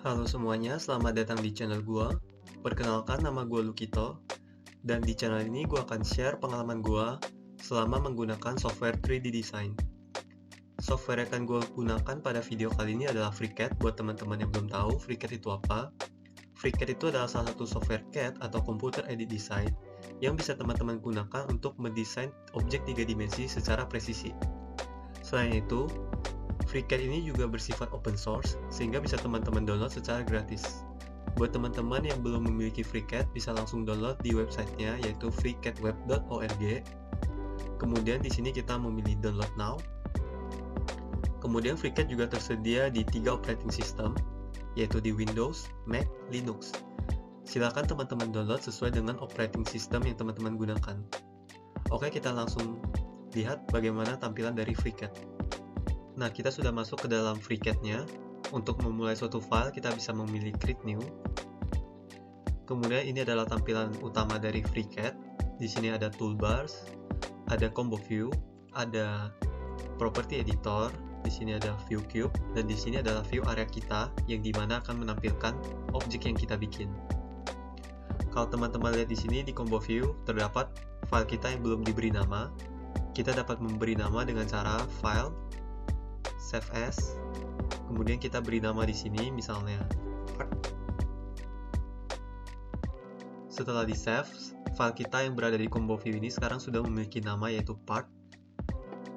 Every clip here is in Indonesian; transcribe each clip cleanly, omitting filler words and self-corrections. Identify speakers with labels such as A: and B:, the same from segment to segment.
A: Halo semuanya, selamat datang di channel gua. Perkenalkan, nama gua Lukito, dan di channel ini gua akan share pengalaman gua selama menggunakan software 3D design. Software yang akan gua gunakan pada video kali ini adalah FreeCAD. Buat teman-teman yang belum tahu, FreeCAD itu apa? FreeCAD itu adalah salah satu software CAD atau Computer Aided Design yang bisa teman-teman gunakan untuk mendesain objek 3 dimensi secara presisi. Selain itu, FreeCAD ini juga bersifat open source, sehingga bisa teman-teman download secara gratis. Buat teman-teman yang belum memiliki FreeCAD, bisa langsung download di websitenya, yaitu freecadweb.org. Kemudian di sini kita memilih download now. Kemudian FreeCAD juga tersedia di 3 operating system, yaitu di Windows, Mac, Linux. Silakan teman-teman download sesuai dengan operating system yang teman-teman gunakan. Oke, kita langsung lihat bagaimana tampilan dari FreeCAD. Nah, kita sudah masuk ke dalam FreeCAD-nya. Untuk memulai suatu file, kita bisa memilih Create New. Kemudian ini adalah tampilan utama dari FreeCAD. Di sini ada toolbars, ada combo view, ada property editor, di sini ada view cube, dan di sini adalah view area kita yang dimana akan menampilkan objek yang kita bikin. Kalau teman-teman lihat di sini di combo view terdapat file kita yang belum diberi nama. Kita dapat memberi nama dengan cara file, save as, kemudian kita beri nama di sini misalnya part. Setelah di save, file kita yang berada di combo view ini sekarang sudah memiliki nama yaitu part.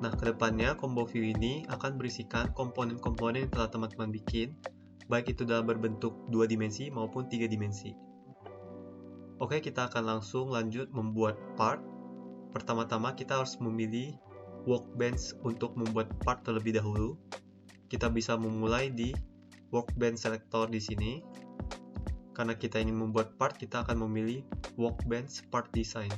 A: Nah, kedepannya combo view ini akan berisikan komponen-komponen yang telah teman-teman bikin, baik itu dalam berbentuk 2 dimensi maupun 3 dimensi. Oke, kita akan langsung lanjut membuat part. Pertama-tama kita harus memilih workbench untuk membuat part terlebih dahulu. Kita bisa memulai di workbench selector di sini. Karena kita ingin membuat part, kita akan memilih workbench part design.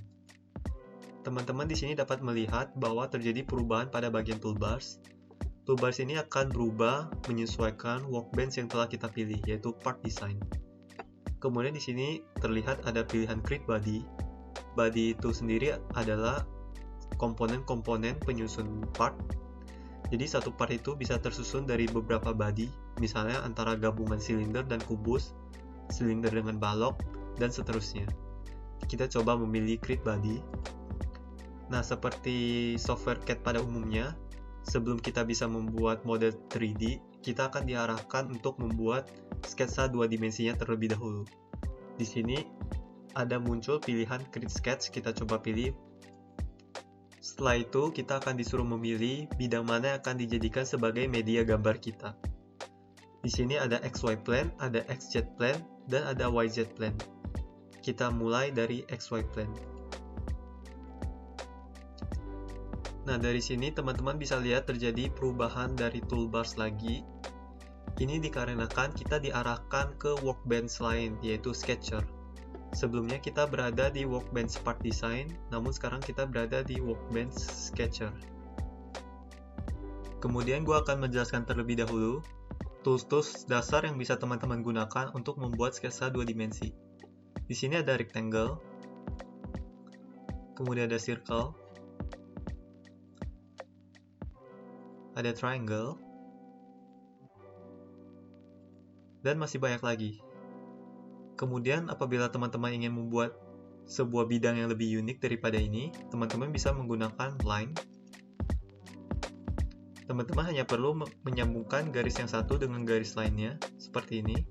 A: Teman-teman di sini dapat melihat bahwa terjadi perubahan pada bagian toolbars. Toolbars ini akan berubah menyesuaikan workbench yang telah kita pilih, yaitu part design. Kemudian di sini terlihat ada pilihan create body. Body itu sendiri adalah komponen-komponen penyusun part. Jadi satu part itu bisa tersusun dari beberapa body, misalnya antara gabungan silinder dan kubus, silinder dengan balok, dan seterusnya. Kita coba memilih create body. Nah, seperti software CAD pada umumnya, sebelum kita bisa membuat model 3D, kita akan diarahkan untuk membuat sketsa 2 dimensinya terlebih dahulu. Di sini ada muncul pilihan create sketch, kita coba pilih. Setelah itu, kita akan disuruh memilih bidang mana yang akan dijadikan sebagai media gambar kita. Di sini ada XY plane, ada XZ plane, dan ada YZ plane. Kita mulai dari XY plane. Nah, dari sini teman-teman bisa lihat terjadi perubahan dari toolbars lagi. Ini dikarenakan kita diarahkan ke workbench lain, yaitu Sketcher. Sebelumnya kita berada di workbench part design, namun sekarang kita berada di workbench Sketcher. Kemudian gue akan menjelaskan terlebih dahulu tools-tools dasar yang bisa teman-teman gunakan untuk membuat sketsa 2 dimensi. Di sini ada rectangle, kemudian ada circle, ada triangle, dan masih banyak lagi. Kemudian apabila teman-teman ingin membuat sebuah bidang yang lebih unik daripada ini, teman-teman bisa menggunakan line. Teman-teman hanya perlu menyambungkan garis yang satu dengan garis lainnya, seperti ini.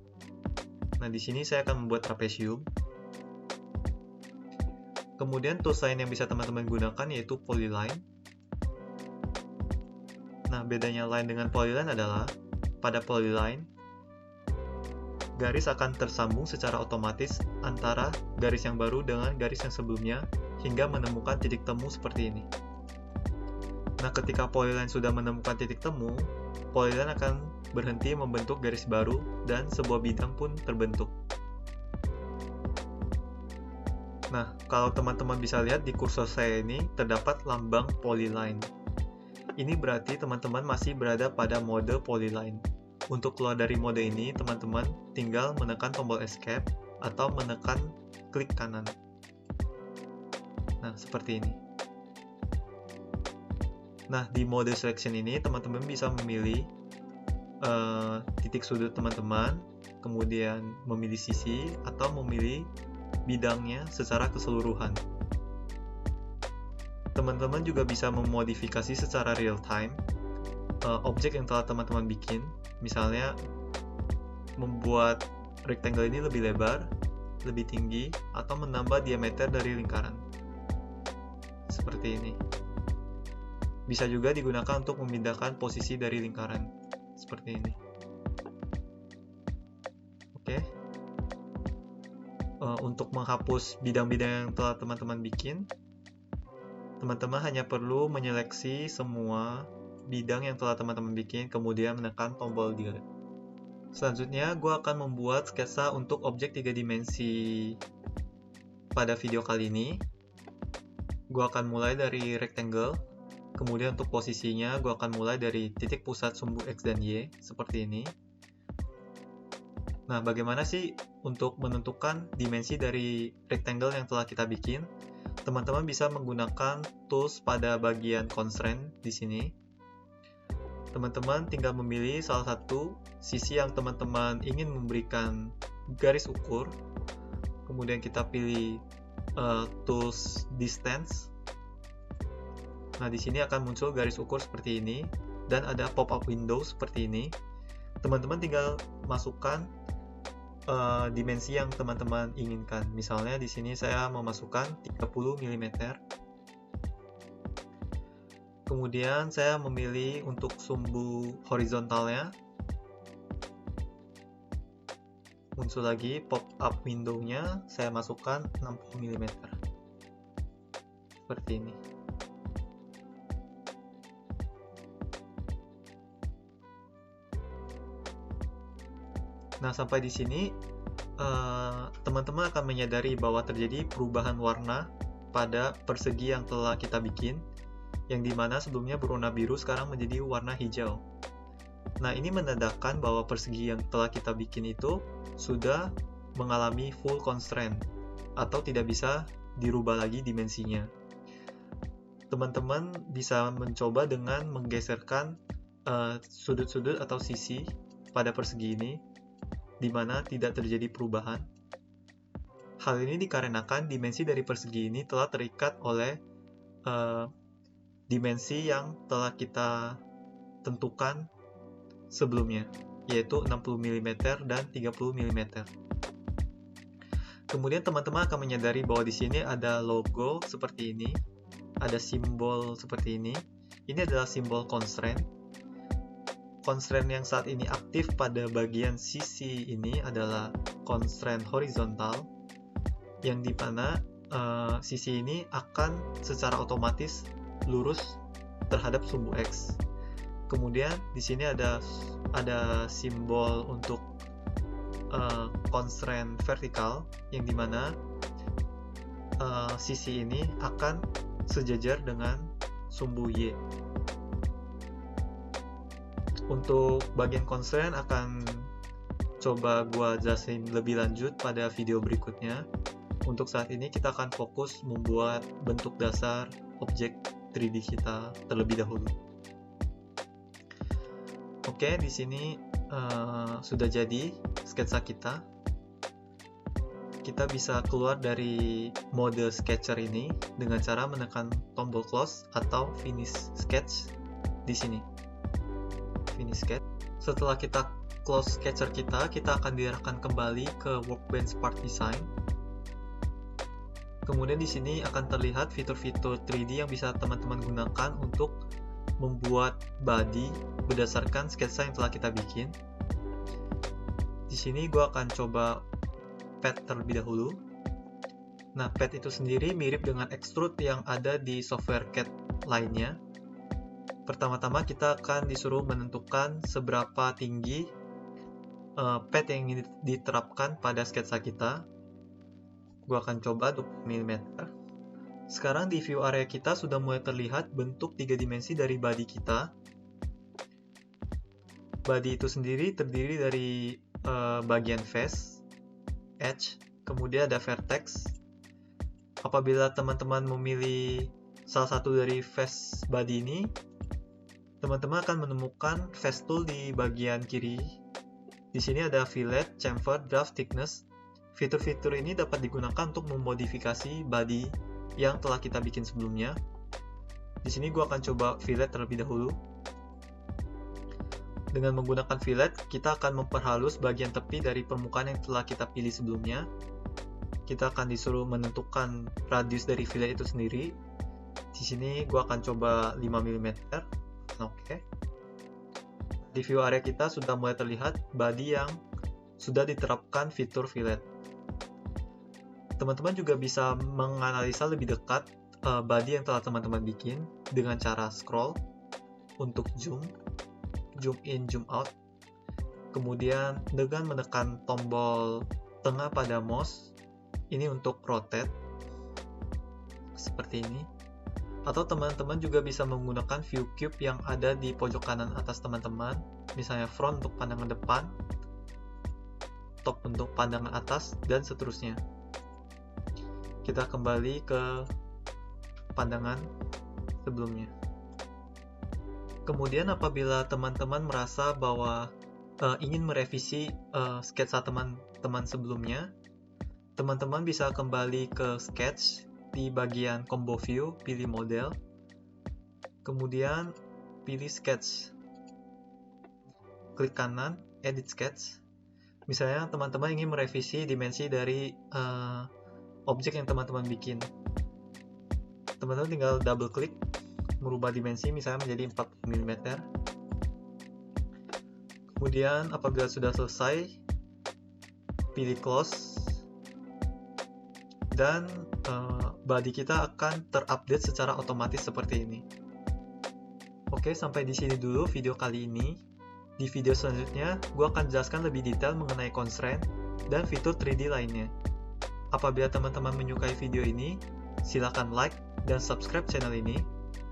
A: Nah, di sini saya akan membuat trapesium. Kemudian tools lain yang bisa teman-teman gunakan yaitu polyline. Nah, bedanya line dengan polyline adalah pada polyline, garis akan tersambung secara otomatis antara garis yang baru dengan garis yang sebelumnya hingga menemukan titik temu seperti ini. Nah, ketika polyline sudah menemukan titik temu, polyline akan berhenti membentuk garis baru dan sebuah bidang pun terbentuk. Nah, kalau teman-teman bisa lihat di kursor saya ini terdapat lambang polyline. Ini berarti teman-teman masih berada pada mode polyline. Untuk keluar dari mode ini, teman-teman tinggal menekan tombol escape atau menekan klik kanan. Nah, seperti ini. Nah, di mode selection ini, teman-teman bisa memilih titik sudut teman-teman, kemudian memilih sisi, atau memilih bidangnya secara keseluruhan. Teman-teman juga bisa memodifikasi secara real time objek yang telah teman-teman bikin, misalnya membuat rectangle ini lebih lebar, lebih tinggi, atau menambah diameter dari lingkaran. Seperti ini. Bisa juga digunakan untuk memindahkan posisi dari lingkaran. Seperti ini. Oke. Untuk menghapus bidang-bidang yang telah teman-teman bikin, teman-teman hanya perlu menyeleksi semua bidang yang telah teman-teman bikin, kemudian menekan tombol delete. Selanjutnya, gue akan membuat sketsa untuk objek 3 dimensi pada video kali ini. Gue akan mulai dari rectangle, kemudian untuk posisinya gue akan mulai dari titik pusat sumbu X dan Y, seperti ini. Nah, bagaimana sih untuk menentukan dimensi dari rectangle yang telah kita bikin? Teman-teman bisa menggunakan tools pada bagian constraint di sini. Teman-teman tinggal memilih salah satu sisi yang teman-teman ingin memberikan garis ukur. Kemudian kita pilih tools distance. Nah, di sini akan muncul garis ukur seperti ini dan ada pop-up window seperti ini. Teman-teman tinggal masukkan dimensi yang teman-teman inginkan. Misalnya di sini saya memasukkan 30 mm. Kemudian saya memilih untuk sumbu horizontalnya. Muncul lagi pop-up window-nya, saya masukkan 60 mm. Seperti ini. Nah, sampai di sini teman-teman akan menyadari bahwa terjadi perubahan warna pada persegi yang telah kita bikin, yang dimana sebelumnya berwarna biru sekarang menjadi warna hijau. Nah, ini menandakan bahwa persegi yang telah kita bikin itu sudah mengalami full constraint atau tidak bisa dirubah lagi dimensinya. Teman-teman bisa mencoba dengan menggeserkan sudut-sudut atau sisi pada persegi ini, di mana tidak terjadi perubahan. Hal ini dikarenakan dimensi dari persegi ini telah terikat oleh dimensi yang telah kita tentukan sebelumnya, yaitu 60 mm dan 30 mm. Kemudian teman-teman akan menyadari bahwa di sini ada logo seperti ini, ada simbol seperti ini. Ini adalah simbol constraint. Constraint yang saat ini aktif pada bagian sisi ini adalah constraint horizontal, yang di mana sisi ini akan secara otomatis lurus terhadap sumbu X. Kemudian di sini ada simbol untuk constraint vertikal, yang dimana sisi ini akan sejajar dengan sumbu Y. Untuk bagian constraint akan coba gua jelasin lebih lanjut pada video berikutnya. Untuk saat ini kita akan fokus membuat bentuk dasar objek 3D kita terlebih dahulu. Oke, di sini sudah jadi sketsa kita. Kita bisa keluar dari mode sketcher ini dengan cara menekan tombol close atau finish sketch di sini. Finish sketch. Setelah kita close sketcher kita akan diarahkan kembali ke workbench part design. Kemudian di sini akan terlihat fitur-fitur 3D yang bisa teman-teman gunakan untuk membuat body berdasarkan sketsa yang telah kita bikin. Di sini gue akan coba pad terlebih dahulu. Nah, pad itu sendiri mirip dengan extrude yang ada di software CAD lainnya. Pertama-tama kita akan disuruh menentukan seberapa tinggi pad yang ingin diterapkan pada sketsa kita. Gue akan coba 20 mm. Sekarang di view area kita sudah mulai terlihat bentuk 3 dimensi dari body kita. Body itu sendiri terdiri dari bagian face, edge, kemudian ada vertex. Apabila teman-teman memilih salah satu dari face body ini, teman-teman akan menemukan face tool di bagian kiri. Di sini ada fillet, chamfer, draft, thickness. Fitur-fitur ini dapat digunakan untuk memodifikasi body yang telah kita bikin sebelumnya. Di sini gue akan coba fillet terlebih dahulu. Dengan menggunakan fillet, kita akan memperhalus bagian tepi dari permukaan yang telah kita pilih sebelumnya. Kita akan disuruh menentukan radius dari fillet itu sendiri. Di sini gue akan coba 5 mm. Oke. Di view area kita sudah mulai terlihat body yang sudah diterapkan fitur fillet. Teman-teman juga bisa menganalisa lebih dekat body yang telah teman-teman bikin dengan cara scroll untuk zoom in, zoom out. Kemudian dengan menekan tombol tengah pada mouse, ini untuk rotate seperti ini. Atau teman-teman juga bisa menggunakan view cube yang ada di pojok kanan atas teman-teman, misalnya front untuk pandangan depan, top untuk pandangan atas, dan seterusnya. Kita kembali ke pandangan sebelumnya. Kemudian apabila teman-teman merasa bahwa ingin merevisi sketsa teman-teman sebelumnya, teman-teman bisa kembali ke sketch di bagian combo view, pilih model, kemudian pilih sketch, klik kanan, edit sketch. Misalnya teman-teman ingin merevisi dimensi dari objek yang teman-teman bikin. Teman-teman tinggal double klik, merubah dimensi misalnya menjadi 40 mm. Kemudian apabila sudah selesai, pilih close, dan body kita akan terupdate secara otomatis seperti ini. Oke, sampai di sini dulu video kali ini. Di video selanjutnya, gue akan jelaskan lebih detail mengenai constraint dan fitur 3D lainnya. Apabila teman-teman menyukai video ini, silakan like dan subscribe channel ini.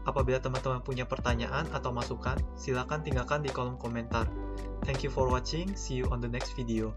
A: Apabila teman-teman punya pertanyaan atau masukan, silakan tinggalkan di kolom komentar. Thank you for watching. See you on the next video.